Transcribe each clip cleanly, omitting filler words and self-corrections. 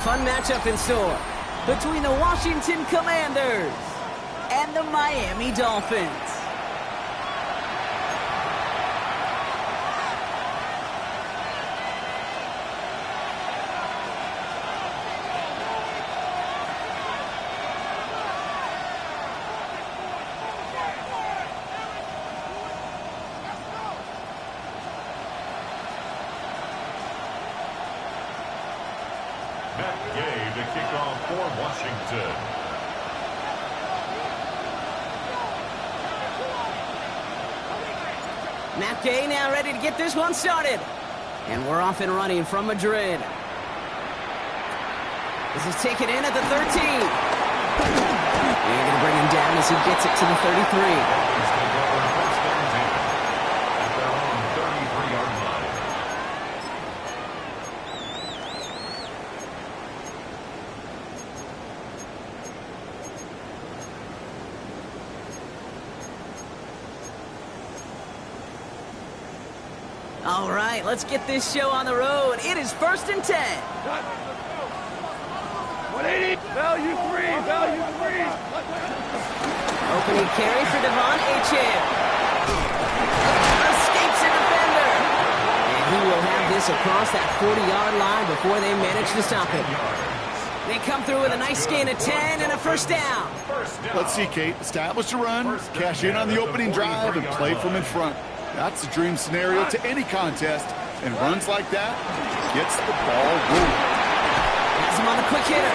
Fun matchup in store between the Washington Commanders and the Miami Dolphins. To kick off for Washington. Matt Gay now ready to get this one started. And we're off and running from Madrid. This is taken in at the 13. They're going to bring him down as he gets it to the 33. He's going to go for first down at their own 33-yard line. All right, let's get this show on the road. It is 1st and 10. 180, value 3, value 3. Opening carry for Devon Achane. Escapes a defender. And he will have this across that 40-yard line before they manage to stop him. They come through with a nice gain of 10 and a first down. Let's see, Kate. Establish a run, cash in on the opening drive, and play from in front. That's a dream scenario to any contest, and runs like that gets the ball rolling. Has him on the quick hitter.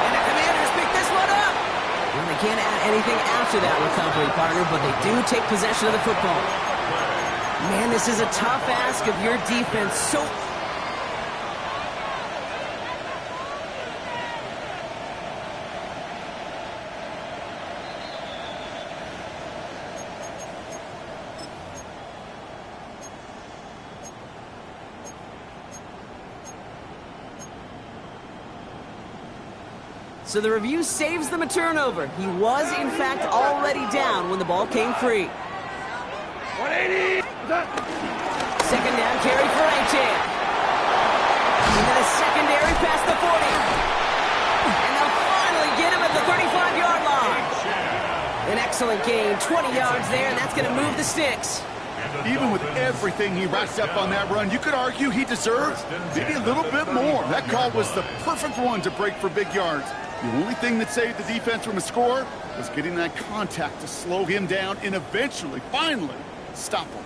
And the Commanders pick this one up. Well, they can't add anything after that recovery, partner, but they do take possession of the football. Man, this is a tough ask of your defense. So the review saves them a turnover. He was, in fact, already down when the ball came free. 180. Second down carry for Achane. And then a secondary past the 40. And they'll finally get him at the 35-yard line. An excellent gain, 20 yards there, and that's going to move the sticks. Even with everything he racked up on that run, you could argue he deserved maybe a little bit more. That call was the perfect one to break for big yards. The only thing that saved the defense from a score was getting that contact to slow him down and eventually, finally, stop him.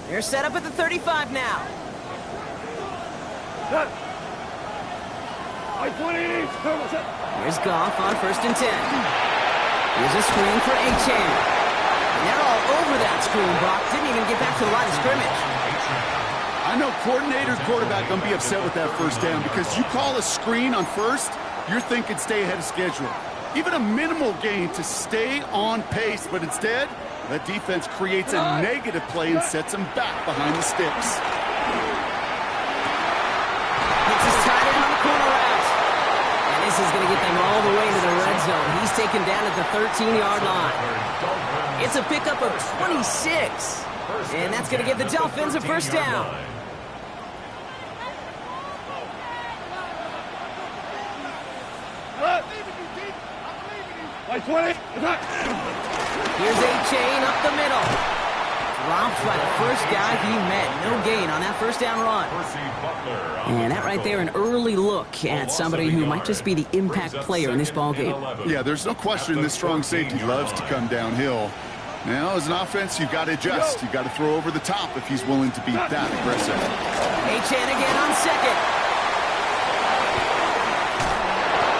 They're set up at the 35 now. 180. Here's Goff on 1st and 10. Here's a screen for Achane. And they're all over that screen, Brock. Didn't even get back to the line of scrimmage. I know coordinator and quarterback going to be upset with that first down because you call a screen on first, you're thinking stay ahead of schedule. Even a minimal gain to stay on pace, but instead, that defense creates a negative play and sets them back behind the sticks. Hits his tight end on the corner route. And this is going to get them all the way into the red zone. He's taken down at the 13-yard line. It's a pickup of 26. And that's going to give the Dolphins a first down. Like 20. Here's Achane up the middle. Dropped by the first guy he met. No gain on that first down run. And that right there, an early look at somebody who might just be the impact player in this ballgame. Yeah, there's no question this strong safety loves to come downhill. Now, as an offense, you've got to adjust. You've got to throw over the top if he's willing to be that aggressive. Achane again on second.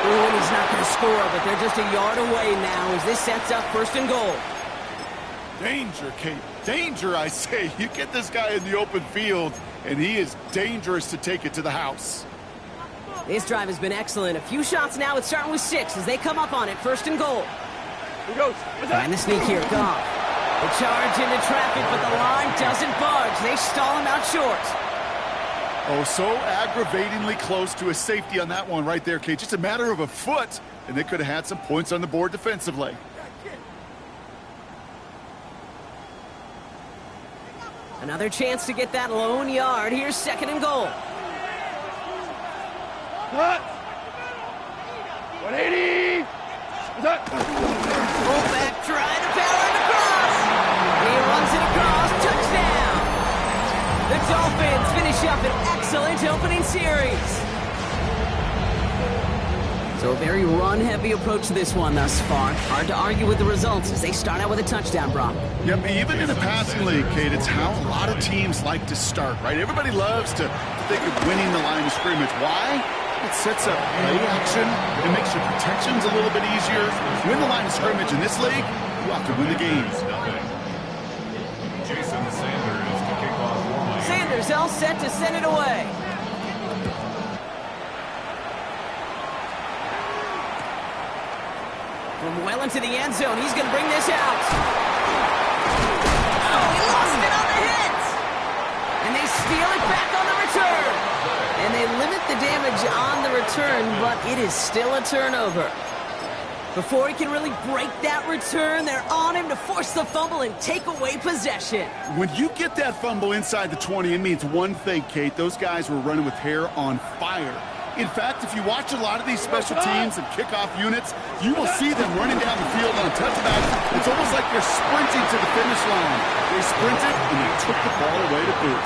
Ooh, and he's not going to score, but they're just a yard away now as this sets up 1st and goal. Danger, Kate. Danger, I say. You get this guy in the open field, and he is dangerous to take it to the house. This drive has been excellent. A few shots now. It's starting with 6 as they come up on it. 1st and goal. Here goes. And the sneak here, Goff. The charge into traffic, but the line doesn't budge. They stall him out short. Oh, so aggravatingly close to a safety on that one right there, Kate. Just a matter of a foot, and they could have had some points on the board defensively. Another chance to get that lone yard. Here's 2nd and goal. Cut. 180. Fullback trying to power it across. He runs it across. Touchdown. The Dolphins finish up an excellent opening series. So a very run-heavy approach to this one thus far. Hard to argue with the results as they start out with a touchdown, Brock. Yep, even in a passing league, Kate, it's how a lot of teams like to start, right? Everybody loves to think of winning the line of scrimmage. Why? It sets up play action. It makes your protections a little bit easier. Win the line of scrimmage in this league, you have to win the game. Jason Sanders to kick off for Miami. Sanders all set to send it away. From well into the end zone, he's going to bring this out. Oh, he lost it on the hit. And they steal it back on the return. And they limit the damage on the return, but it is still a turnover. Before he can really break that return, they're on him to force the fumble and take away possession. When you get that fumble inside the 20, it means one thing, Kate. Those guys were running with hair on fire. In fact, if you watch a lot of these special teams and kickoff units, you will see them running down the field on touchbacks. It's almost like they're sprinting to the finish line. They sprinted, and they took the ball away to boot.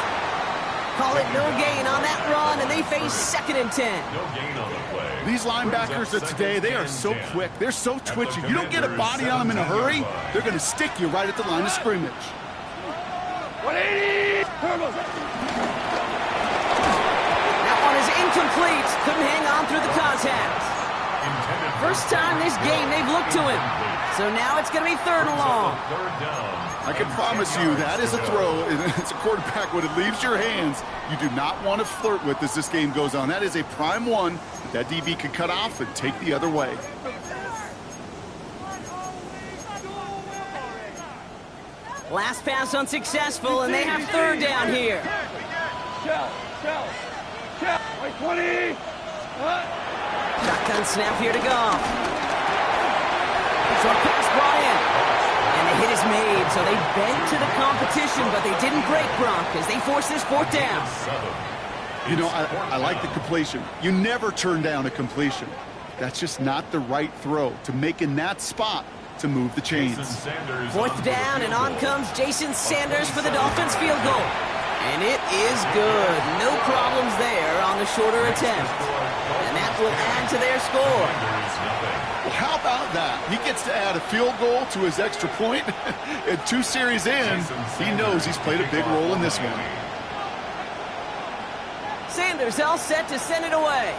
Call it no gain on that run, and they face 2nd and 10. No gain on the play. These linebackers of today, they are so quick. They're so twitchy. You don't get a body on them in a hurry, they're going to stick you right at the line of scrimmage. 180. That one is incomplete. Couldn't hang on through the contact. First time this game they've looked to him. So now it's going to be 3rd and long. Third down. I can promise you that is a throw. It's a quarterback. When it leaves your hands, you do not want to flirt with as this game goes on. That is a prime one that DB could cut off and take the other way. Last pass unsuccessful, and they have 3rd down here. Shell. 20. Shotgun snap here to go. Short pass brought in. And the hit is made, so they bent to the competition, but they didn't break, Brock, as they force this 4th down. You know, I like the completion. You never turn down a completion. That's just not the right throw to make in that spot to move the chains. 4th down, and on comes Jason Sanders for the Dolphins field goal. And it is good. No problems there on the shorter attempt. And that will add to their score. Well, how about that? He gets to add a field goal to his extra point. And 2 series in, he knows he's played a big role in this one. Sanders all set to send it away.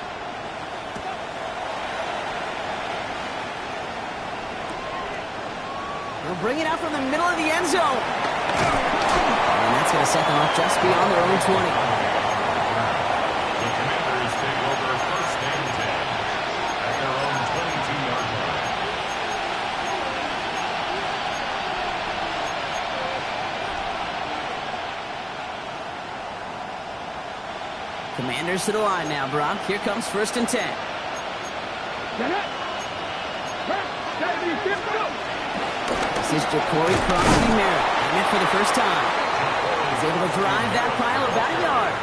They'll bring it out from the middle of the end zone. And that's going to set them up just beyond their own 20. The Commanders take over 1st and 10 at their own 22-yard line. Commanders to the line now, Brock. Here comes 1st and 10. This is Ja'Cory Merritt. And it for the first time. He's able to drive that pile about a yard.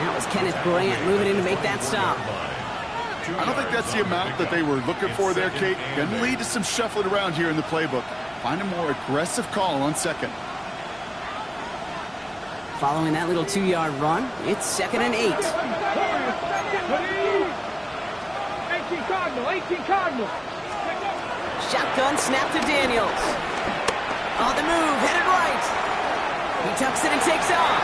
That was Kenneth Grant moving in to make that stop. I don't think that's the amount that they were looking for there, Kate. Going to lead to some shuffling around here in the playbook. Find a more aggressive call on 2nd. Following that little 2-yard run, it's 2nd and 8. 18 Cardinal. Shotgun snap to Daniels. On the move, headed right. He tucks it and takes off.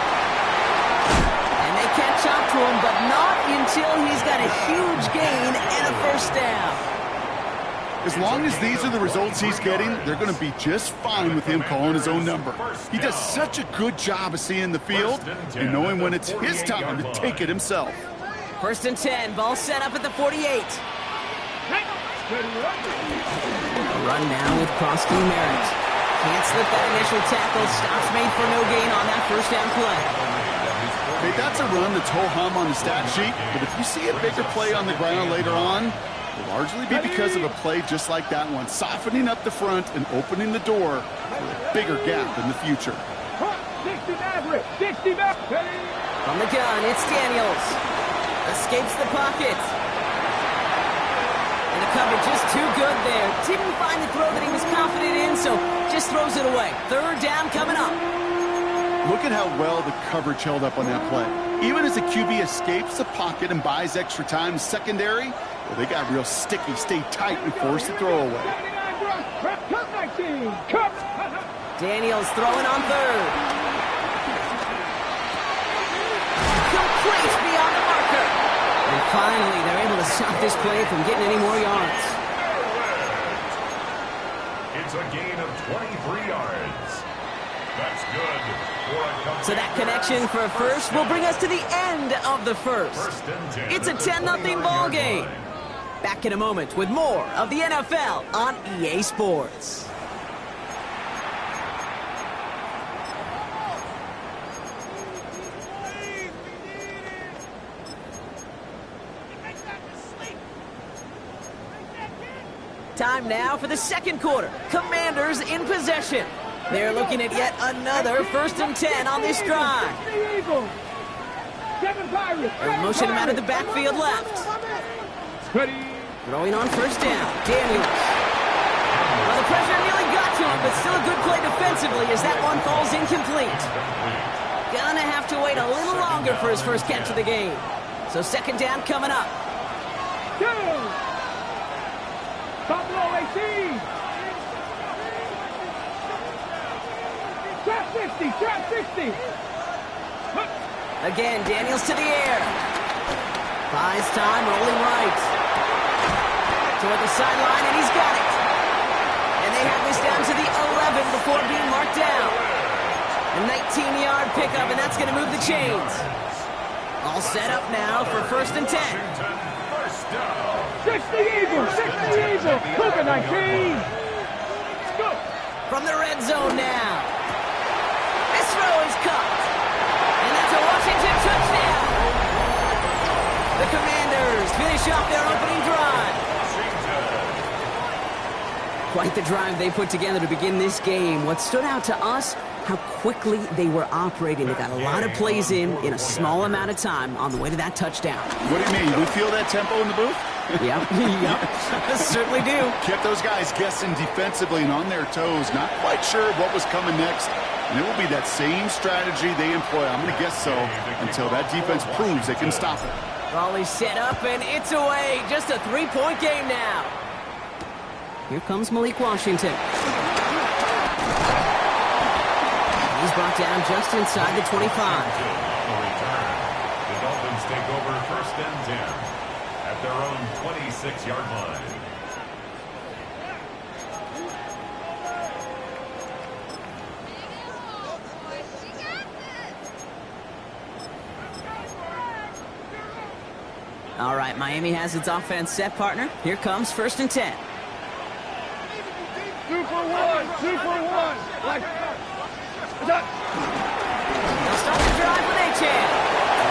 And they catch up to him, but not until he's got a huge gain and a 1st down. As long as these are the results he's getting, they're going to be just fine with him calling his own number. He does such a good job of seeing the field and knowing when it's his time to take it himself. 1st and 10, ball set up at the 48. A run now with Prosky Merritt. Can't slip that initial tackle. Stops made for no gain on that 1st down play. Okay, that's a run that's ho-hum on the stat sheet, but if you see a bigger play on the ground later on, it'll largely be because of a play just like that one, softening up the front and opening the door for a bigger gap in the future. 60 back. From the gun, it's Daniels. Escapes the pocket. And the coverage just too good there. Didn't find the throw that he was confident in, so just throws it away. Third down coming up. Look at how well the coverage held up on that play. Even as the QB escapes the pocket and buys extra time in secondary, well, they got real sticky, stay tight, and force the throw away. Daniels throwing on third. Complete beyond the marker. And finally, they're able to stop this play from getting any more yards. It's a gain of 23 yards. That's good. So that connection for a first will bring us to the end of the first. It's a 10-0 ball game. Back in a moment with more of the NFL on EA Sports. Time now for the second quarter. Commanders in possession. They're looking at yet another 1st and 10 on this drive. They're motioning him out of the backfield left. Throwing on 1st down. Daniels. Well, the pressure nearly got to him, but still a good play defensively as that one falls incomplete. Gonna have to wait a little longer for his first catch of the game. So 2nd down coming up. Top low 18. Trap 60, trap 60. Again, Daniels to the air. Buys time, rolling right. Toward the sideline, and he's got it. And they have this down to the 11 before being marked down. A 19-yard pickup, and that's going to move the chains. All set up now for 1st and 10. 60 Eagles, 60 Eagles. Cougar 19. From the red zone now. This throw is caught. And that's a Washington touchdown. The Commanders finish off their opening drive. Quite the drive they put together to begin this game. What stood out to us, how quickly they were operating. They got a lot of plays in a small amount of time on the way to that touchdown. What do you mean? You feel that tempo in the booth? Yep, yep, certainly do. Kept those guys guessing defensively and on their toes, not quite sure what was coming next. And it will be that same strategy they employ, I'm going to guess so, until that defense proves they can stop it. Volley set up, and it's away. Just a 3-point game now. Here comes Malik Washington. He's brought down just inside the 25. The Dolphins take over 1st and 10 at their own 26-yard line. All right, Miami has its offense set, partner. Here comes 1st and 10. 2 for 1, 2 for 1. They'll start the drive with A-Chan.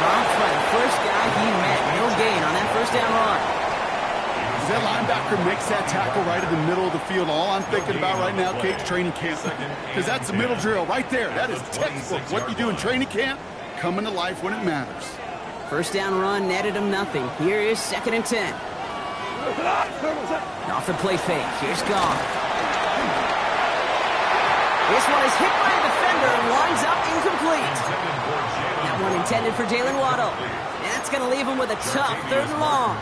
Dropped by the first guy he met. No gain on that 1st down run. That linebacker makes that tackle right in the middle of the field. All I'm thinking about right now, Kate, training camp. Because that's the middle drill right there. That is textbook. What you do in training camp, coming to life when it matters. 1st down run netted him nothing. Here is 2nd and 10. Off the play fake. Here's Goff. This one is hit by a defender and winds up incomplete. That one intended for Jalen Waddle. And that's going to leave him with a tough 3rd and long.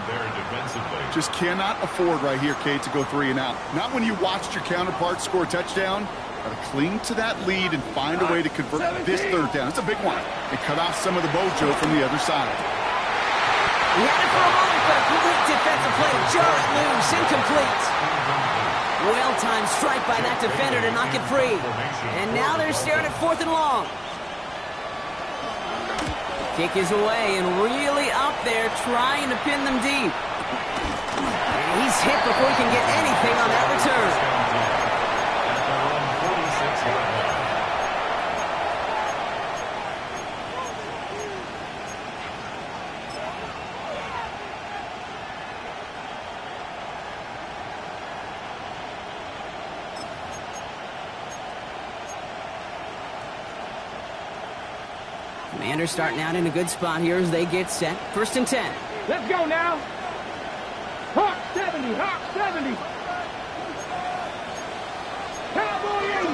Just cannot afford right here, Kate, to go 3 and out. Not when you watched your counterpart score a touchdown. Got to cling to that lead and find a way to convert this 3rd down. It's a big one. And cut off some of the mojo from the other side. He had it for a moment, but a complete defensive play. Jar it loose, incomplete. Well-timed strike by that defender to knock it free. And now they're staring at 4th and long. Kick is away and really up there trying to pin them deep. And he's hit before he can get anything on that return. Commanders starting out in a good spot here as they get set. 1st and 10. Let's go now. Hawk 70, Hawk 70. Cowboy 80.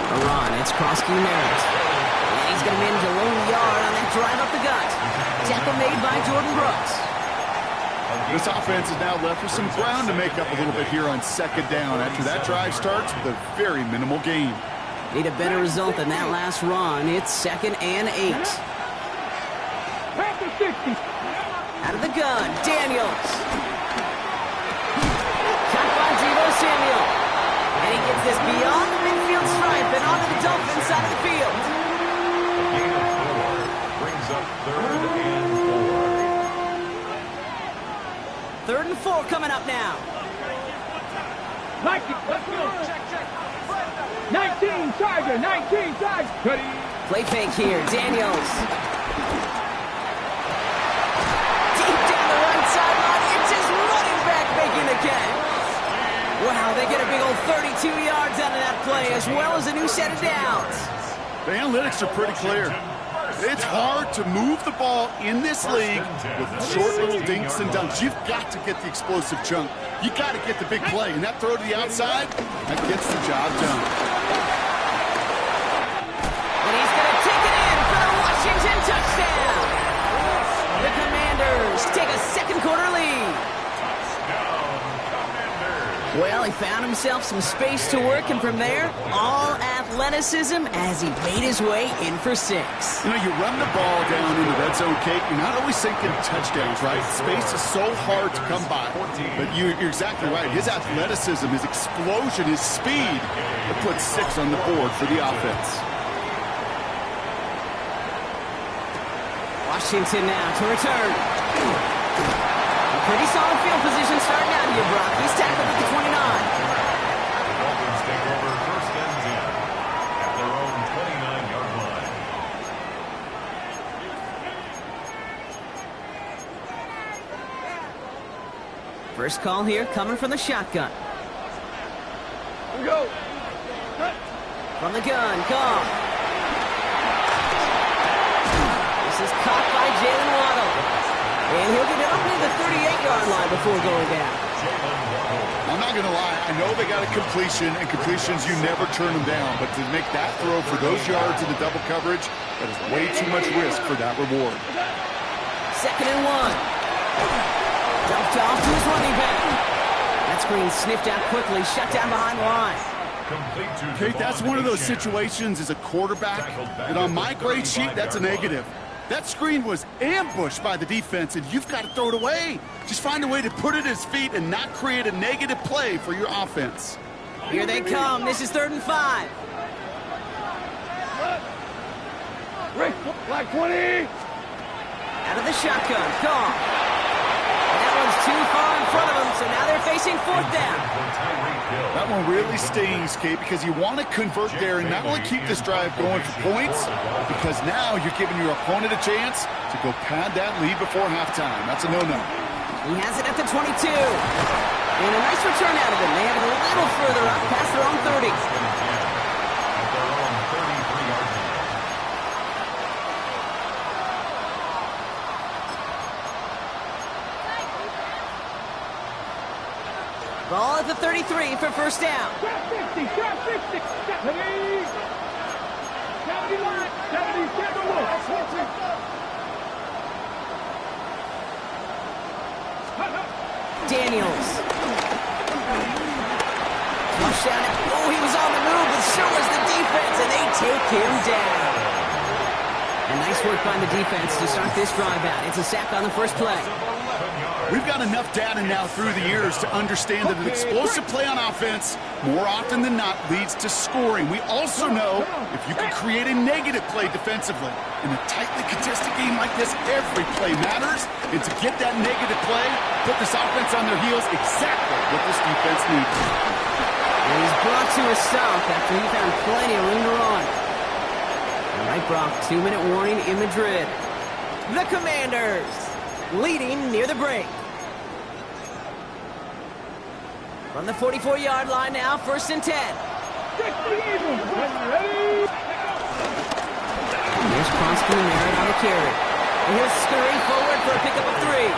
A run. It's Krosky Merritt. And he's going to manage a lone yard on that drive up the gut. Tackle made by Jordan Brooks. This offense is now left with some ground to make up a little bit here on second down after that drive starts with a very minimal gain. Need a better result than that last run. It's 2nd and 8. Pass to 60. Out of the gun, Daniels. Caught by Ceml. And he gets this beyond the midfield stripe and onto the Dolphins side of the field. A gain of 4 brings up 3rd and 4. 3rd and 4 coming up now. Nike, let's go. 19, Tiger, 19, Tiger. Ready. Play fake here, Daniels. Deep down the right sideline, it's his running back making the catch. Wow, they get a big old 32 yards out of that play, as well as a new set of downs. The analytics are pretty clear. It's hard to move the ball in this league with short little dinks and dunks. You've got to get the explosive chunk. You got to get the big play, and that throw to the outside, that gets the job done. And he's going to take it in for the Washington touchdown. The Commanders take a second quarter lead. Well, he found himself some space to work, and from there, all athleticism as he made his way in for 6. You know, you run the ball down in the red zone, Kate, you're not always thinking touchdowns, right? Space is so hard to come by. But you're exactly right. His athleticism, his explosion, his speed, it puts 6 on the board for the offense. Washington now to return. Pretty solid field position starting out here, Brock. He's tackled at the 29. The Dolphins take over 1st and 10 at their own 29-yard line. First call here coming from the shotgun. Go. From the gun, call. This is caught by Jalen Waddle. And he'll get it up near the 38-yard line before going down. I'm not going to lie. I know they got a completion, and completions, you never turn them down. But to make that throw for those yards in the double coverage, that is way too much risk for that reward. 2nd and 1. Dumped off to his running back. That screen sniffed out quickly, shut down behind the line. Kate, that's one of those situations as a quarterback that on my grade sheet, that's a negative. That screen was ambushed by the defense, and you've got to throw it away. Just find a way to put it at his feet and not create a negative play for your offense. Here they come. This is 3rd and 5. Like 20. Out of the shotgun. Call. And that one's too far in front of them, so now they're facing 4th down. That one really stings, Kate, because you want to convert there and not only keep this drive going for points, because now you're giving your opponent a chance to go pad that lead before halftime. That's a no-no. He has it at the 22. And a nice return out of him. They have it a little further up past their own 30. Ball at the 33 for first down. Trap 50, trap 50. 70. 70 line, 70, 70. Daniels. Flush down. Oh, he was on the move, but so was the defense, and they take him down. And nice work by the defense to start this drive out. It's a sack on the first play. We've got enough data now through the years to understand that an explosive play on offense more often than not leads to scoring. We also know if you can create a negative play defensively. In a tightly contested game like this, every play matters. And to get that negative play, put this offense on their heels, exactly what this defense needs. And he's brought to a stop after he found plenty of room to run. All right, Brock, 2-minute warning in Madrid. The Commanders leading near the break. From the 44-yard line now, 1st and 10. Here's Krosky the merit on the carry. And he'll scurry forward for a pickup of 3.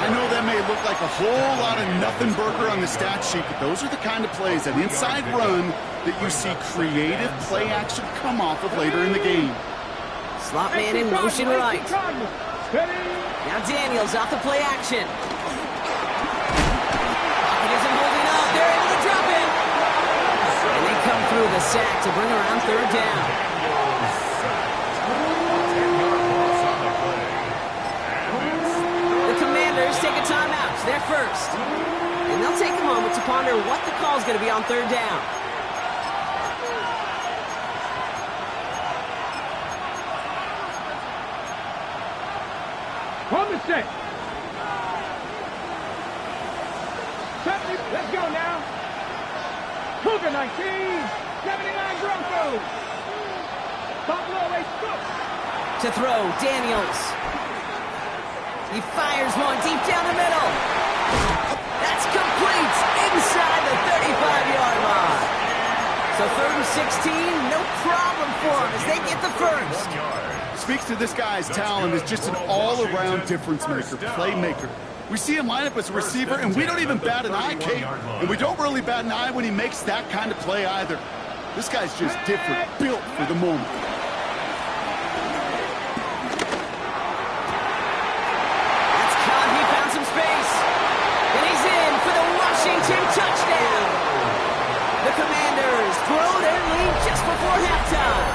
I know that may look like a whole lot of nothing burger on the stat sheet, but those are the kind of plays, an inside run, that you see creative play action come off of later in the game. Slot man in motion right. Now Daniels off the play action. Pocket isn't holding up. They're able to drop him. And they come through the sack to bring around 3rd down. The Commanders take a timeout. They're first. And they'll take a moment to ponder what the call is going to be on 3rd down. On the set. 70, let's go now. Cougar 19, 79 Broncos. Buffalo Ace go. To throw, Daniels. He fires one deep down the middle. That's complete inside the 35-yard line. So 3rd and 16, no problem for them as they get the first. Speaks to this guy's talent as just an all-around difference maker, playmaker. We see him line up as a receiver, and we don't even bat an eye, Kate. And we don't really bat an eye when he makes that kind of play either. This guy's just different, built for the moment. That's caught. He found some space. And he's in for the Washington touchdown. The Commanders throw their lead just before halftime.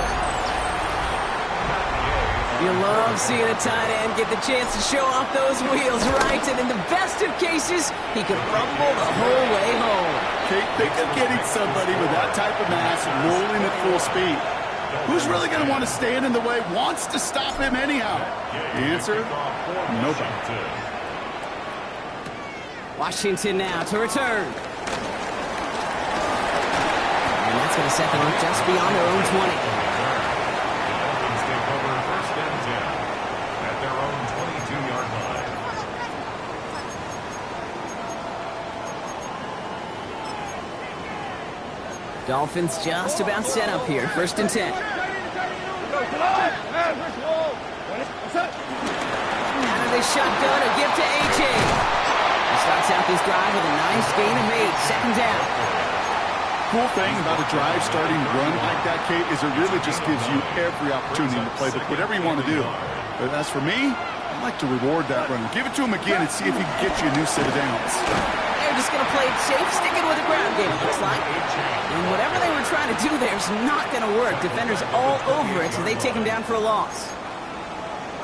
You love seeing a tight end get the chance to show off those wheels, right? And in the best of cases, he could rumble the whole way home. Kate, think of getting somebody with that type of mass rolling at full speed. Who's really going to want to stand in the way, wants to stop him anyhow? The answer? Nobody. Washington now to return. And that's going to set them up just beyond their own 20. Dolphins just about set up here. 1st and 10. Out of the shotgun, a gift to A.J. He starts out this drive with a nice gain of 8. 2nd down. Cool thing about a drive starting run like that, Kate, is it really just gives you every opportunity to play whatever you want to do. But as for me, I'd like to reward that run. Give it to him again and see if he can get you a new set of downs. They're just going to play it safe, sticking with the ground game, it looks like. And whatever they were trying to do there is not going to work. Defenders all over it, so they take him down for a loss.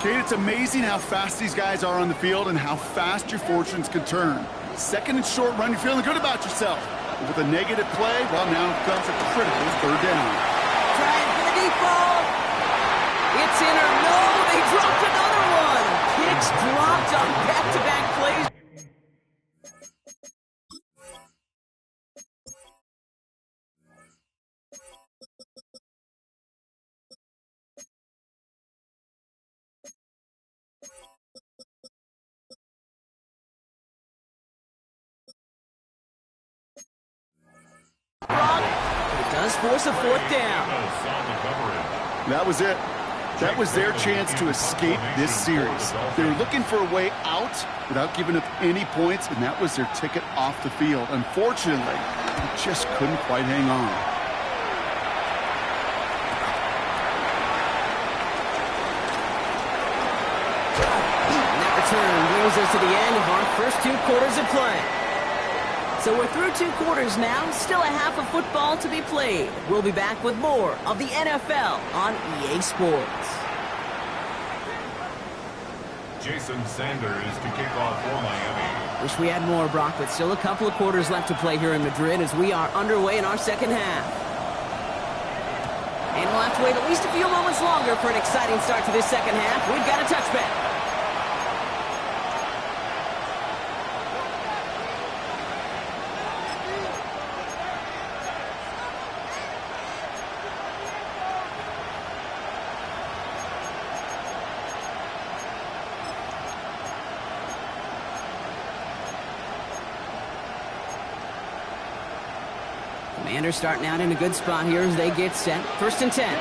Kate, it's amazing how fast these guys are on the field and how fast your fortunes can turn. 2nd and short run, you're feeling good about yourself. But with a negative play, well, now comes a critical 3rd down. Trying for the deep ball. It's in or no, they dropped another one. Picks dropped on back-to-back plays. It does force a 4th down. That was it. That was their chance to escape this series. They were looking for a way out without giving up any points, and that was their ticket off the field. Unfortunately, they just couldn't quite hang on. And that return brings us to the end of our first 2 quarters of play. So we're through 2 quarters now, still a half of football to be played. We'll be back with more of the NFL on EA Sports. Jason Sanders to kick off for Miami. Wish we had more, Brock, but still a couple of quarters left to play here in Madrid as we are underway in our 2nd half. And we'll have to wait at least a few moments longer for an exciting start to this 2nd half. We've got a touchback. Commanders starting out in a good spot here as they get set. 1st and 10.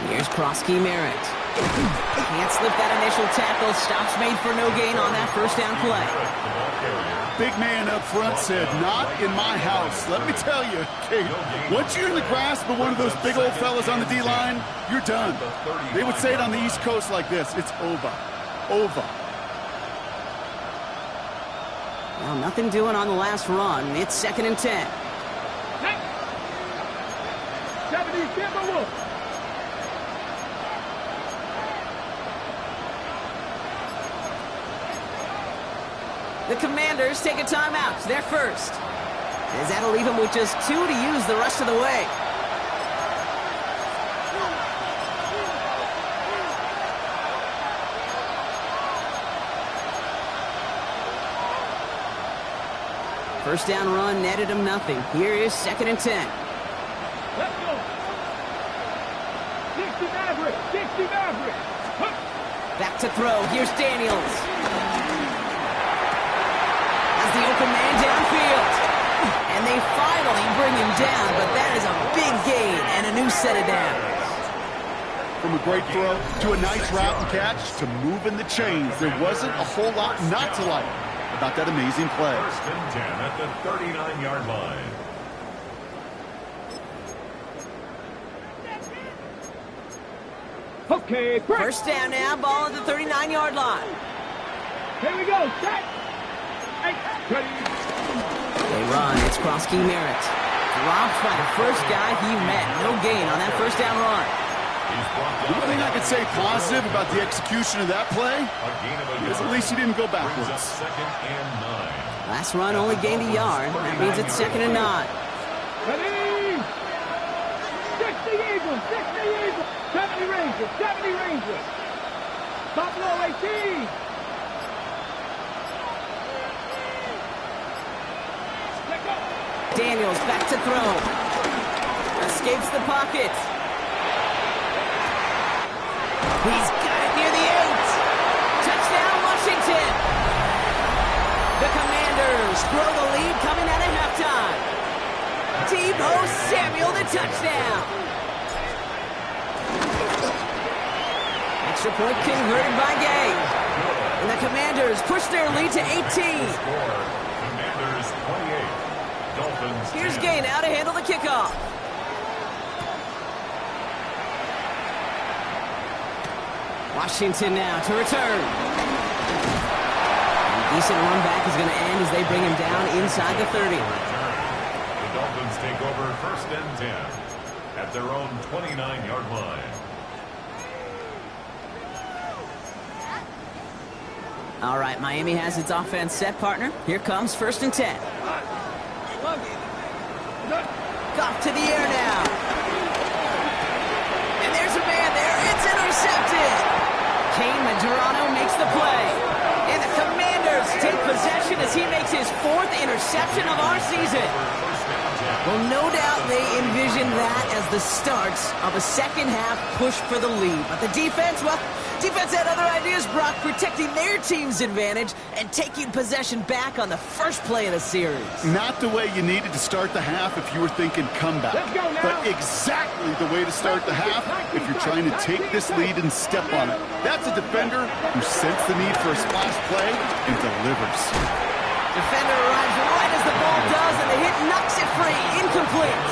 Here's Krosky Merritt. Can't slip that initial tackle. Stops made for no gain on that first down play. Big man up front said, not in my house. Let me tell you, Kate, once you're in the grasp of one of those big old fellas on the D-line, you're done. They would say it on the East Coast like this, it's over. Over. Well, nothing doing on the last run. It's 2nd and 10. 70, Ceml. The Commanders take a timeout. They're first. As that'll leave them with just 2 to use the rest of the way. First down run netted him nothing. Here is 2nd and 10. Let's go. 60 Maverick. 60 Maverick. Huh. Back to throw. Here's Daniels. As the open man downfield. And they finally bring him down, but that is a big gain and a new set of downs. From a great throw to a nice route and catch to moving the chains, there wasn't a whole lot not to like about that amazing play. 1st and 10 at the 39-yard line. Okay, break. First down now, ball at the 39-yard line. Here we go. Set. Hey, ready. They run. It's Krosky Merritt. Dropped by the first guy he met. No gain on that first down run. One thing I could say positive about the execution of that play is at least he didn't go backwards. 2nd and 9. Last run only gained a yard. That means it's 2nd and 9. Ready. 60 Eagles. 60 Eagles. 70 Rangers. 70 Rangers. Buffalo 18. Let go. Daniels back to throw. Escapes the pocket. He's got it near the 8. Touchdown, Washington. The Commanders throw the lead coming out of halftime. Deebo Samuel, the touchdown. Extra point converted by Gay. And the Commanders push their lead to 18. Commanders 28. Dolphins 10. Here's Gay now to handle the kickoff. Washington now to return. A decent run back is going to end as they bring him down inside the 30. The Dolphins take over 1st and 10 at their own 29-yard line. All right, Miami has its offense set, partner. Here comes 1st and 10. Goff to the air now. And there's a man there. It's intercepted. Kane Madrano makes the play. And the Commanders take possession as he makes his 4th interception of our season. Well, no doubt they envision that as the start of a second-half push for the lead. But the defense, well, defense had other ideas, Brock, protecting their team's advantage and taking possession back on the first play of the series. Not the way you needed to start the half if you were thinking comeback, but exactly the way to start the half if you're trying to take this lead and step on it. That's a defender who sensed the need for a splash play and delivers. Defender arrives right as the ball does, and the hit knocks it free. Incomplete.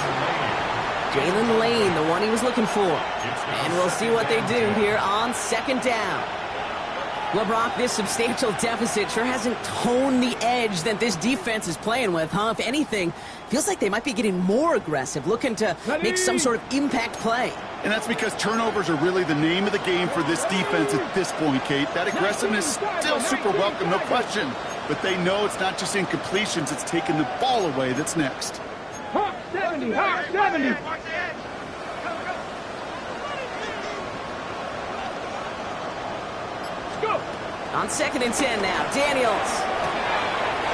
Jalen Lane, the one he was looking for. And we'll see what they do here on 2nd down. Well, Brock, this substantial deficit sure hasn't toned the edge that this defense is playing with, huh? If anything, feels like they might be getting more aggressive, looking to make some sort of impact play. And that's because turnovers are really the name of the game for this defense at this point, Kate. That aggressiveness is still super welcome, no question. But they know it's not just incompletions, it's taking the ball away that's next. Hawk 70, Hawk 70. Go. On 2nd and 10 now, Daniels.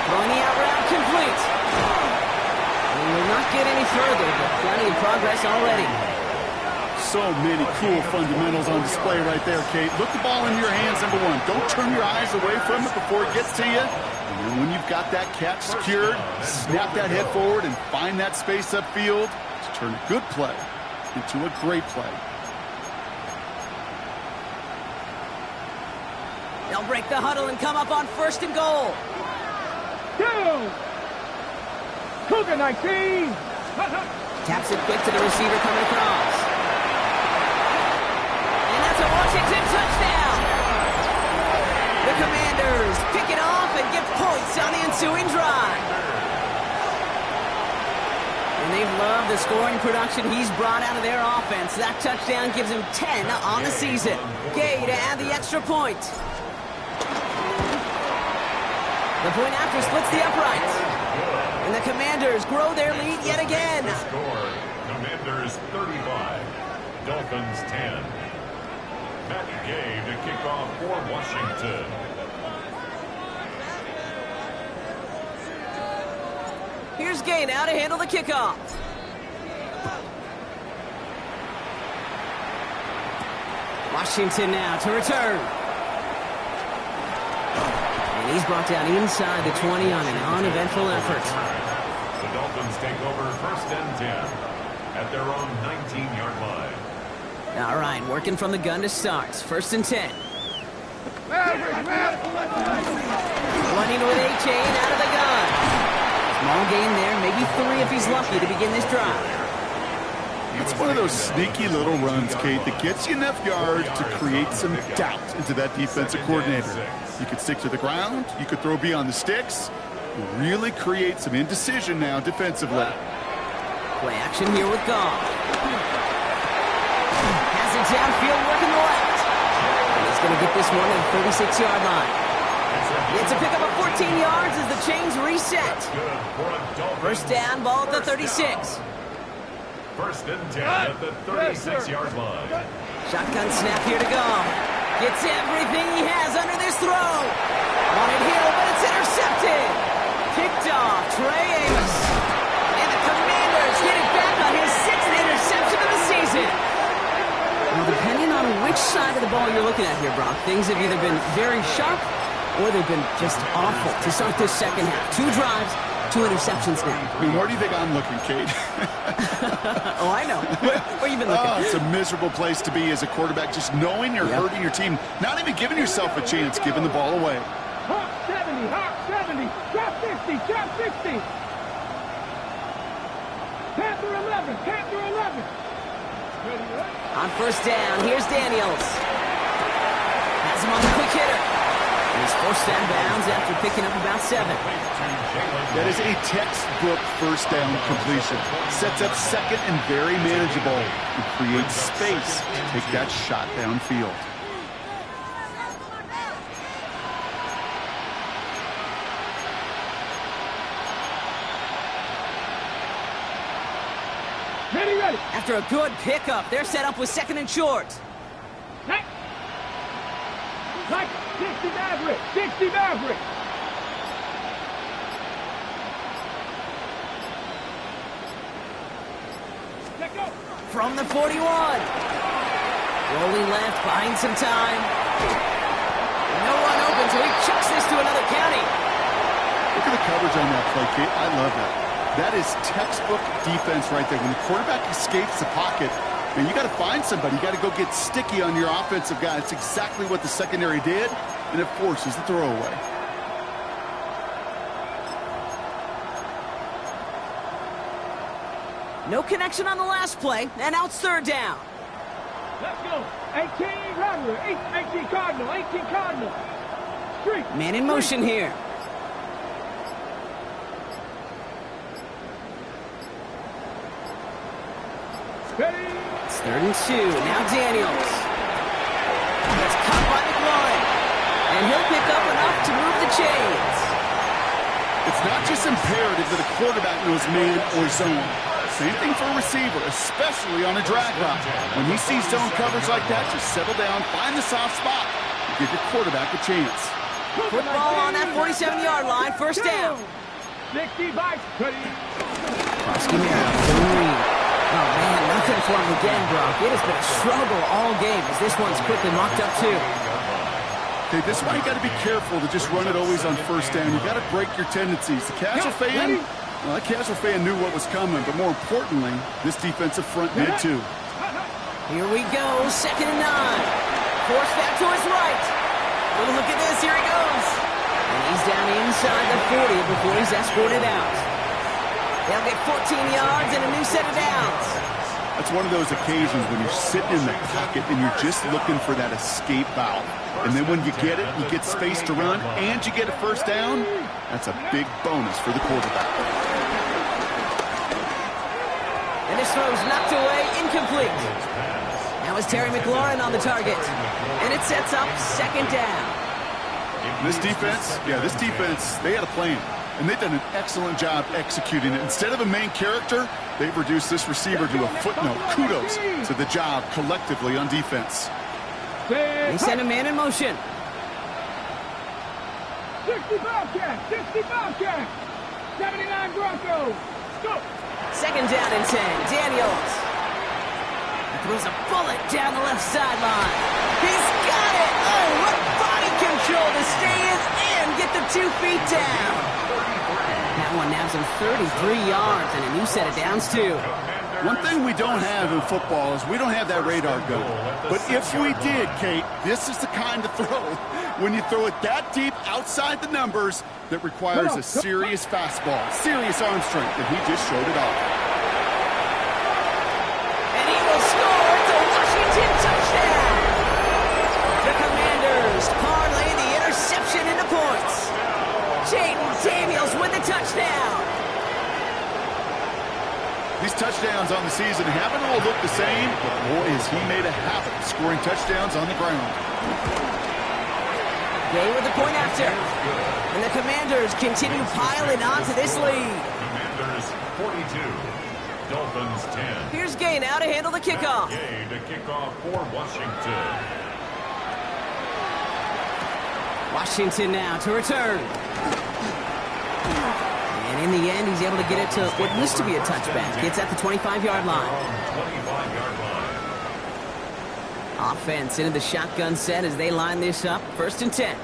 Throwing the out route complete. We will not get any further, but plenty of progress already. So many cool fundamentals on display right there, Kate. Look the ball in your hands, number one. Don't turn your eyes away from it before it gets to you. And then when you've got that catch secured, snap that head forward and find that space upfield. turn a good play into a great play. They'll break the huddle and come up on 1st and goal. 2. Cougar 19. Taps it quick to the receiver coming across. And that's a Washington touchdown. The Commanders pick it off and get points on the ensuing drive. And they've loved the scoring production he's brought out of their offense. That touchdown gives him 10 on the season. Gay to add the extra point. The point after splits the uprights. And the Commanders grow their lead yet again. Score, Commanders 35, Dolphins 10. Matt Gay to kick off for Washington. Here's Gay now to handle the kickoff. Washington now to return. And he's brought down inside the 20 on an uneventful effort. The Dolphins take over 1st and 10 at their own 19-yard line. All right, working from the gun to start. 1st and 10. Running with A-Chain out of the gun. Small gain there, maybe 3 if he's lucky to begin this drive. It's one of those sneaky little runs, Kate, that gets you enough yards to create some doubt into that defensive coordinator. You could stick to the ground, you could throw beyond the sticks, really create some indecision now defensively. Play action here with Goff. Has it downfield, working the left. And he's going to get this one at the 36-yard line. It's a pickup of 14 yards as the chains reset. 1st down, ball at the 36. 1st and 10 at the 36-yard line. Shotgun snap here to go. Gets everything he has under this throw. Wanted Hill, but it's intercepted. Picked off, Trey Amos. And the Commanders get it back on his 6th interception of the season. Well, depending on which side of the ball you're looking at here, Brock, things have either been very sharp or they've been just awful to start this second half. 2 drives, 2 interceptions now. I mean, where do you think I'm looking, Kate? Oh, I know. Where you been looking? Oh, it's a miserable place to be as a quarterback, just knowing you're hurting your team, not even giving yourself a chance, giving the ball away. Hawk 70, Hawk 70, drop 60, drop 60. Panther 11, Panther 11. On 1st down, here's Daniels. Has him on the quick hitter. And he's forced out of bounds after picking up about 7. That is a textbook 1st down completion. Sets up 2nd and very manageable and creates space to take that shot downfield. Ready, ready. After a good pickup, they're set up with 2nd and short. Right. 60 Maverick, 60 Maverick. Let go. From the 41. Rolling left, buying some time. No one open, so he chucks this to another county. Look at the coverage on that play, Kate. I love that. That is textbook defense right there. When the quarterback escapes the pocket, man, you got to find somebody. You got to go get sticky on your offensive guy. It's exactly what the secondary did, and it forces the throwaway. No connection on the last play, and now it's 3rd down. Let's go. 18 Rattler, 18 Cardinal, 18 Cardinal. 3. Man in motion here. Ready. It's 3rd and 2. Now Daniels. It's caught by McLaurin. And he'll pick up enough to move the chains. It's not just imperative that a quarterback knows man or zone. Same thing for a receiver, especially on a drag route. When he sees zone coverage like that, just settle down, find the soft spot, and give your quarterback a chance. Football on that 47-yard line, 1st down. 60 bikes. Ready. Proskinero, oh, man, nothing for him again, Brock. It has been a struggle all game as this one's quickly mocked up, too. Okay, this one you got to be careful to just run it always on 1st down. You got to break your tendencies. The casual fan, Well, that casual fan knew what was coming, but more importantly, this defensive front did too. Here we go, 2nd and 9. Forced back to his right. Oh, look at this, here he goes. And he's down inside the 40 before he's escorted out. They'll get 14 yards and a new set of downs. That's one of those occasions when you're sitting in the pocket and you're just looking for that escape valve. And then when you get it, you get space to run, and you get a first down. That's a big bonus for the quarterback. And this throw's knocked away, incomplete. Now it's Terry McLaurin on the target. And it sets up 2nd down. This defense, they had a plan. And they've done an excellent job executing it. Instead of a main character, they've reduced this receiver to a footnote. Kudos to the job collectively on defense. They send a man in motion. 60 Bobcats, 60 Bobcats, 79 Broncos. Go. 2nd down and 10. Daniels. He throws a bullet down the left sideline. He's got it. Oh, what body control to stay in and get the 2 feet down. That one nabs him 33 yards and a new set of downs, too. One thing we don't have in football is we don't have that radar gun. But if we did, Kate, this is the kind of throw, when you throw it that deep outside the numbers, that requires a serious fastball, serious arm strength, and he just showed it off. And he will score. It's a Washington touchdown. The Commanders parlay the interception into points. Jaden Daniels with the touchdown. These touchdowns on the season haven't all looked the same, but boy, has he made a habit of scoring touchdowns on the ground. They were the point after. And the Commanders continue piling on to this lead. Commanders 42, Dolphins 10. Here's Gay now to handle the kickoff. Gay to kick off for Washington. Washington now to return. And in the end, he's able to get it to what used to be a touchback. Gets at the 25-yard line. 25-yard line. Offense into the shotgun set as they line this up. 1st and 10.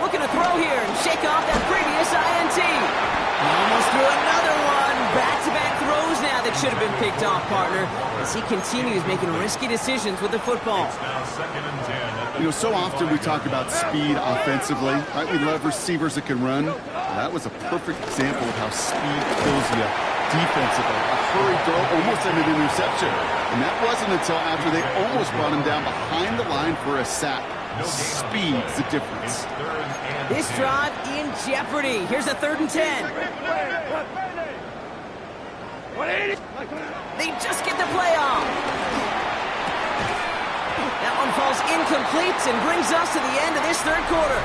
Looking to throw here and shake off that previous INT. He almost threw another one. Back-to-back throws now that should have been picked off, partner, as he continues making risky decisions with the football. It's now 2nd and 10. You know, so often we talk about speed offensively, right? We love receivers that can run. Well, that was a perfect example of how speed kills you defensively. A hurried throw almost ended in an interception. And that wasn't until after they almost brought him down behind the line for a sack. Speed's the difference. This drive in jeopardy. Here's a 3rd and 10. They just get the play off. That one falls incomplete and brings us to the end of this 3rd quarter.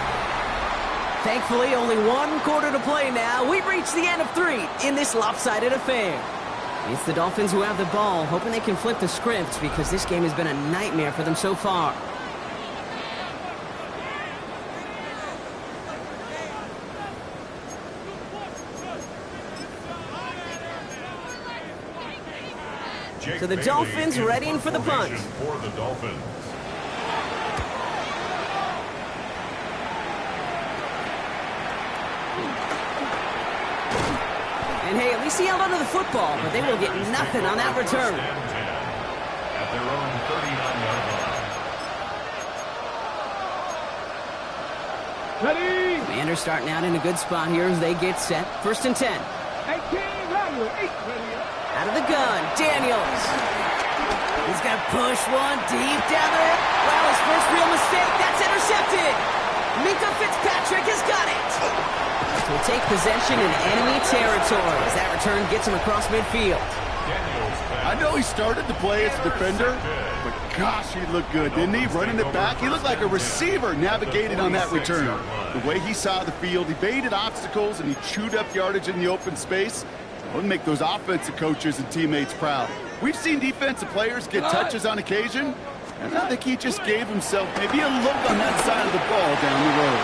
Thankfully, only 1 quarter to play now. We've reached the end of 3 in this lopsided affair. It's the Dolphins who have the ball, hoping they can flip the script because this game has been a nightmare for them so far. So the Dolphins readying for the punt. For the Dolphins. And hey, at least he held onto the football, but they will get nothing on that return. At their own 39-yard line. Ready. Commanders starting out in a good spot here as they get set. 1st and 10. 18 Rattler, 8. Out of the gun, Daniels. He's going to push one deep down there. Well, his first real mistake. That's intercepted. Minka Fitzpatrick has got it. Will take possession in enemy territory as that return gets him across midfield. I know he started the play as a defender, but gosh, he looked good, didn't he? Running it back, he looked like a receiver navigating on that return. The way he saw the field, he baited obstacles and he chewed up yardage in the open space. It would make those offensive coaches and teammates proud. We've seen defensive players get touches on occasion, and I think he just gave himself maybe a look on that side of the ball down the road.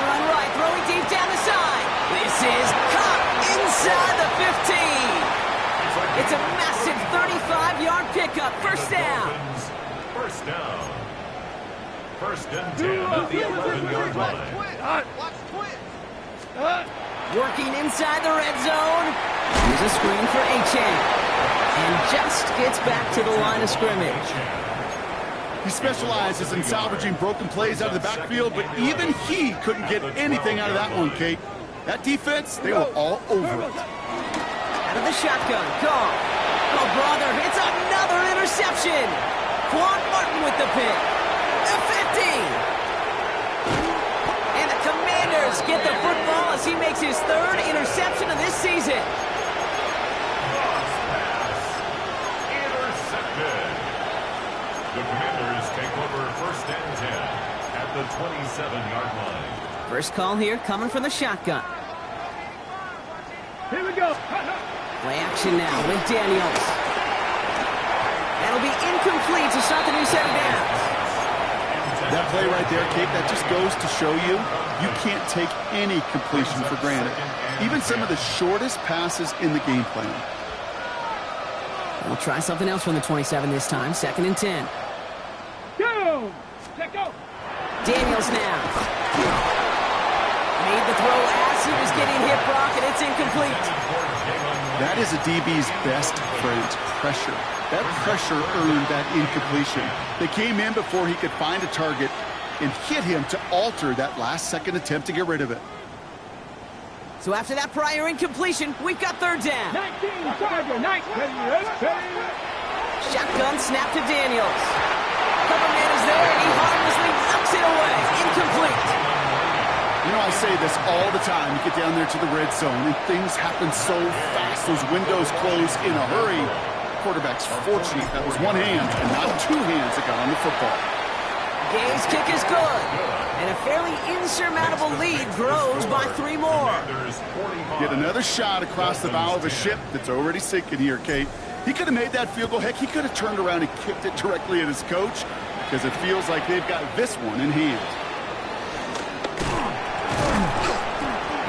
Run right, throwing deep down the side. This is caught inside the 15. It's a massive 35-yard pickup. First down. First down. 1st and 10 at the 11-yard line. Working inside the red zone. Here's a screen for Ceml. And just gets back to the line of scrimmage. He specializes in salvaging broken plays out of the backfield, but even he couldn't get anything out of that one, Kate. That defense, they were all over it. Out of the shotgun, Goff. Oh, brother, it's another interception. Quan Martin with the pick. The 50. And the Commanders get the football as he makes his third interception of this season. Intercepted. The Commanders take over 1st and 10 at the 27-yard line. First call here coming from the shotgun. Here we go. Play action now with Daniels. That'll be incomplete to start the new set of downs. That play right there, Kate, that just goes to show you, you can't take any completion for granted. Even some of the shortest passes in the game plan. We'll try something else from the 27 this time. 2nd and 10. Go. Check go. Daniels now. Made the throw as he was getting hit, Brock, and it's incomplete. That is a DB's best friend, pressure. That pressure earned that incompletion. They came in before he could find a target and hit him to alter that last-second attempt to get rid of it. So after that prior incompletion, we've got 3rd down. 19, Tiger, 19. Shotgun snap to Daniels. Cover man is there, and he harmlessly knocks it away. Incomplete. You know, I say this all the time. You get down there to the red zone, and things happen so fast. Those windows close in a hurry. Quarterback's fortunate that was one hand and not 2 hands that got on the football. Gay's kick is good. And a fairly insurmountable lead grows by 3 more. Get another shot across the bow of a ship that's already sinking here, Kate. He could have made that field goal. Heck, he could have turned around and kicked it directly at his coach because it feels like they've got this one in hand.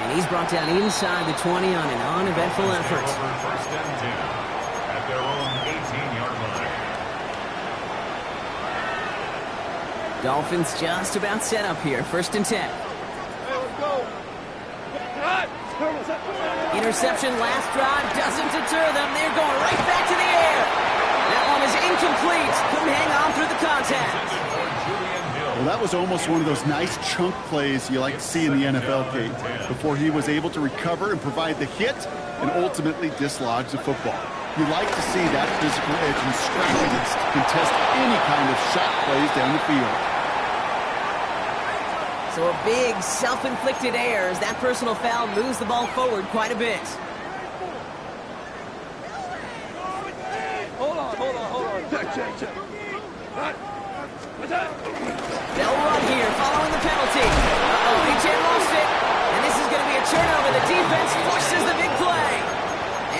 And he's brought down inside the 20 on an uneventful effort. 1st and 10 at their own 18-yard line. Dolphins just about set up here. 1st and 10. Hey, let's go. Interception last drive doesn't deter them. They're going right back to the air. That one is incomplete. Couldn't hang on through the contact. Well, that was almost one of those nice chunk plays you like to see in the NFL, Kate, before he was able to recover and provide the hit and ultimately dislodge the football. You like to see that physical edge and scrappiness to contest any kind of shot plays down the field. So a big self-inflicted error as that personal foul moves the ball forward quite a bit. Hold on. Check. They'll run here following the penalty. H.A. lost it. And this is going to be a turnover. The defense forces the big play.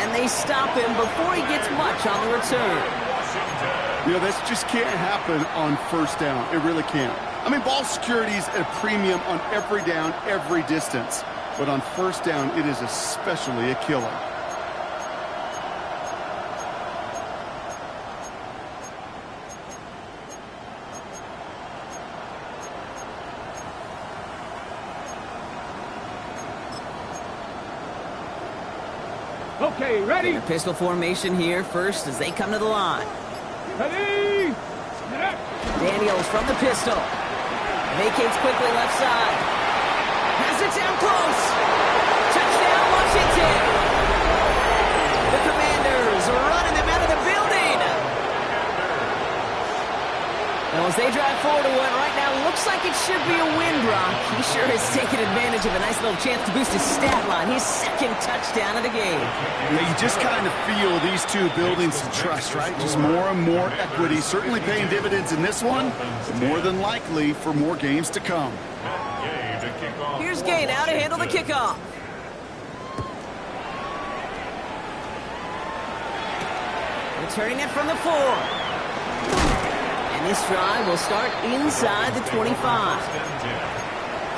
And they stop him before he gets much on the return. You know, this just can't happen on 1st down. It really can't. I mean, ball security is at a premium on every down, every distance. But on 1st down, it is especially a killer. Okay, ready? Pistol formation here first as they come to the line. Ready? Daniels from the pistol. Vacates quickly left side. Has it down close. Touchdown, Washington. The Commanders are running them out of the building. Now as they drive forward to what right now looks like it should be a win, Brock. He sure has taken advantage of a nice little chance to boost his stat line. His 2nd touchdown of the game. Yeah, you just kind of feel these two building some trust, right? Just more and more equity. Certainly paying dividends in this one, but more than likely for more games to come. Here's Gay now to handle the kickoff. Returning it from the 4. And this drive will start inside the 25.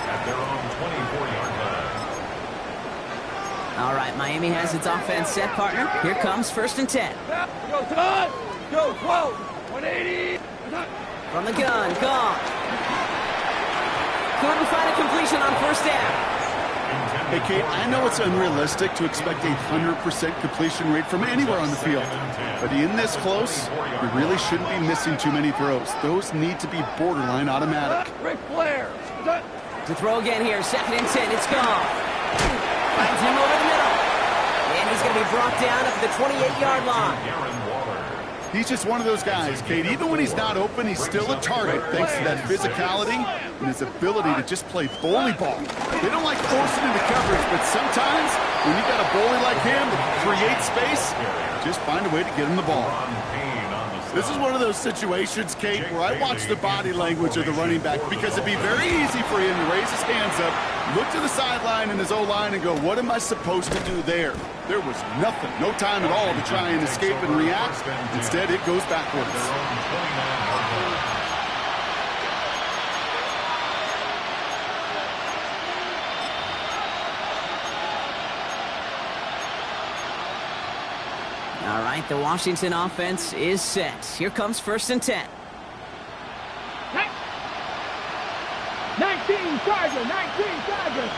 At their own 24-yard line. All right, Miami has its offense set, partner. Here comes 1st and 10. Go, Todd! Go, 12! 180! From the gun, Goff. Couldn't find a completion on 1st down. Hey, Kate, I know it's unrealistic to expect a 100% completion rate from anywhere on the field. But in this close, you really shouldn't be missing too many throws. Those need to be borderline automatic. Ric Flair. To throw again here, 2nd and 10, it's gone. Finds him over the middle. And he's going to be brought down at the 28-yard line. He's just one of those guys, Kate. Even when he's not open, he's still a target thanks to that physicality and his ability to just play bully ball. They don't like forcing into coverage, but sometimes when you got a bully like him that can create space, just find a way to get him the ball. This is one of those situations, Kate, where I watch the body language of the running back because it'd be very easy for him to raise his hands up, look to the sideline in his O-line and go, what am I supposed to do there? There was nothing, no time at all to try and escape and react. Instead, it goes backwards. All right, the Washington offense is set. Here comes 1st and 10. 19 Tiger, 19 Tiger.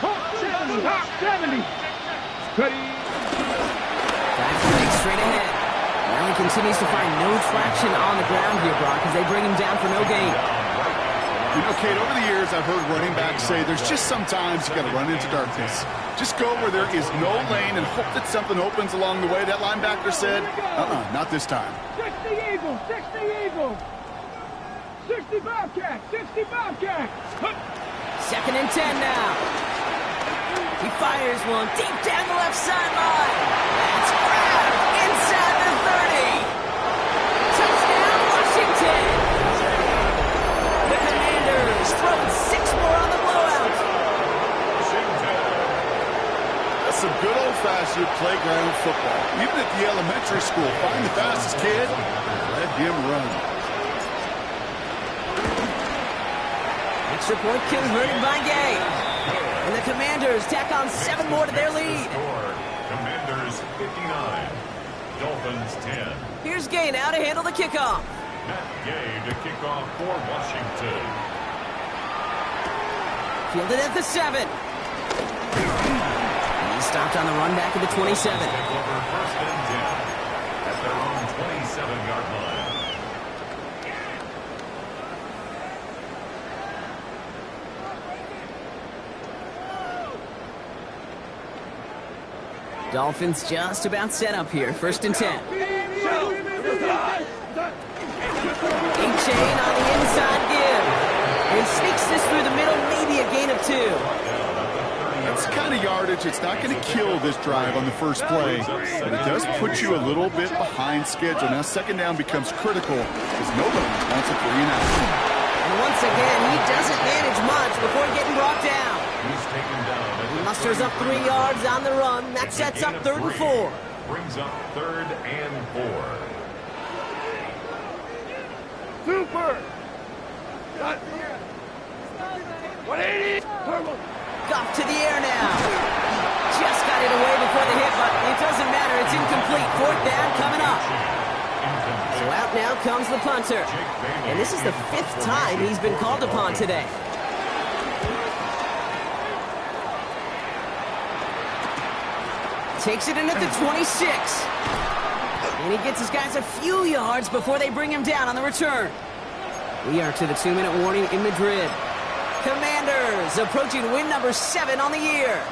Top 70. Ready. Back to make straight ahead. Now he continues to find no traction on the ground here, Brock, as they bring him down for no gain. You know, Kate, over the years, I've heard running backs say there's just sometimes you got to run into darkness. Just go where there is no lane and hope that something opens along the way. That linebacker said, not this time. 60 Eagles, 60 Eagles. 60 Bobcats, 60 Bobcats. 2nd and 10 now. He fires one deep down the left sideline. That's grabbed inside the 30. Touchdown, Washington. The Commanders throwing 6 more on the blowout. That's some good old-fashioned playground football. Even at the elementary school, find the fastest kid, let him run. Extra point converted by Gay. And the Commanders tack on 7 more to their lead. Commanders 59, Dolphins 10. Here's Gay now to handle the kickoff. Matt Gay to kick off for Washington. Fielded at the 7. He's stopped on the run back at the 27. Take over 1st and 10 at their own 27-yard line. Dolphins just about set up here. 1st and 10. A-chain on the inside give. And sneaks this through the middle, maybe a gain of 2. That's the kind of yardage it's not going to kill this drive on the first play, but it does put you a little bit behind schedule. Now 2nd down becomes critical because nobody wants a 3 and out. And once again, he doesn't manage much before getting brought down. He's taken down. He musters up 3 yards on the run. That sets up 3rd and 4. Brings up 3rd and 4. Super. 180. Goff to the air now. Just got it away before the hit, but it doesn't matter. It's incomplete. 4th down coming up. So out now comes the punter. And this is the 5th time he's been called upon today. Takes it in at the 26. And he gets his guys a few yards before they bring him down on the return. We are to the 2-minute warning in Madrid. Commanders approaching win number 7 on the year.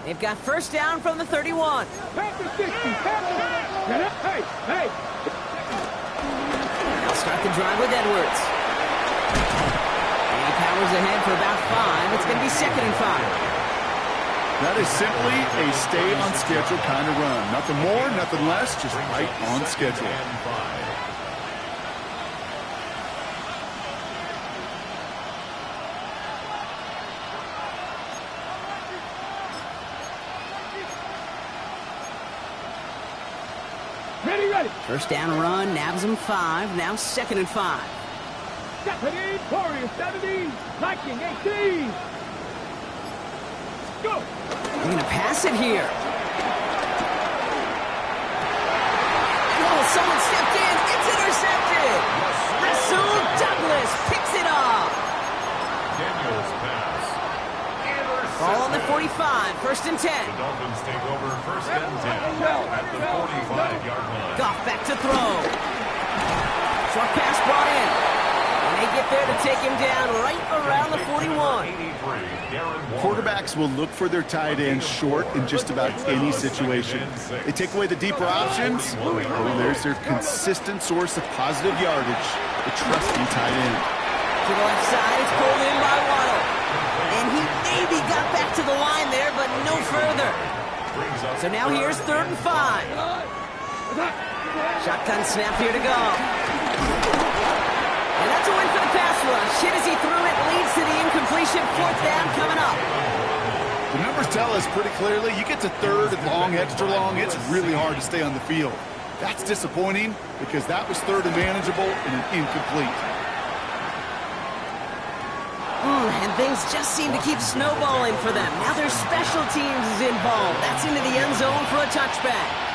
They've got 1st down from the 31. Past the 60. Hey. They'll start the drive with Edwards. And he powers ahead for about 5. It's going to be 2nd and 5. That is simply a stay-on-schedule kind of run. Nothing more, nothing less, just right on schedule. Ready. 1st down run, nabs him 5. Now 2nd and 5. 70, Warriors 70, Viking 18. Go. They're going to pass it here. Oh, someone stepped in. It's intercepted. Russell Douglas Ball on the 45, 1st and 10. The Dolphins take over 1st and 10 at the 45-yard line. Goff back to throw. Short pass brought in. And they get there to take him down right around the 41. Quarterbacks will look for their tight end short in just about any situation. They take away the deeper options. Oh, there's their consistent source of positive yardage, the trusty tight end. To the left side, it's pulled in by Waddle. And he maybe got back to the line there, but no further. So now here's 3rd and 5. Shotgun snap here to go. And that's a win for the pass rush. Hit as he threw it, leads to the incompletion. 4th down coming up. The numbers tell us pretty clearly, you get to 3rd and long, extra long, it's really hard to stay on the field. That's disappointing because that was 3rd and manageable and an incomplete. And things just seem to keep snowballing for them. Now their special teams is involved. That's into the end zone for a touchback.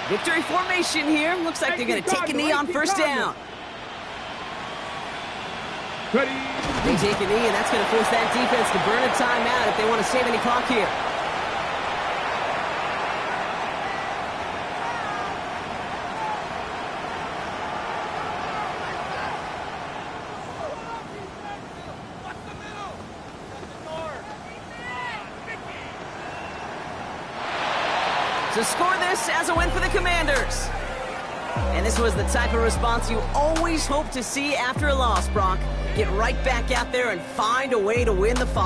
Victory formation here. Looks like they're going to take a knee on 1st down. Ready. They take a knee, and that's going to force that defense to burn a timeout if they want to save any clock here. To score this as a win for the Commanders. And this was the type of response you always hope to see after a loss, Brock. Get right back out there and find a way to win the fall.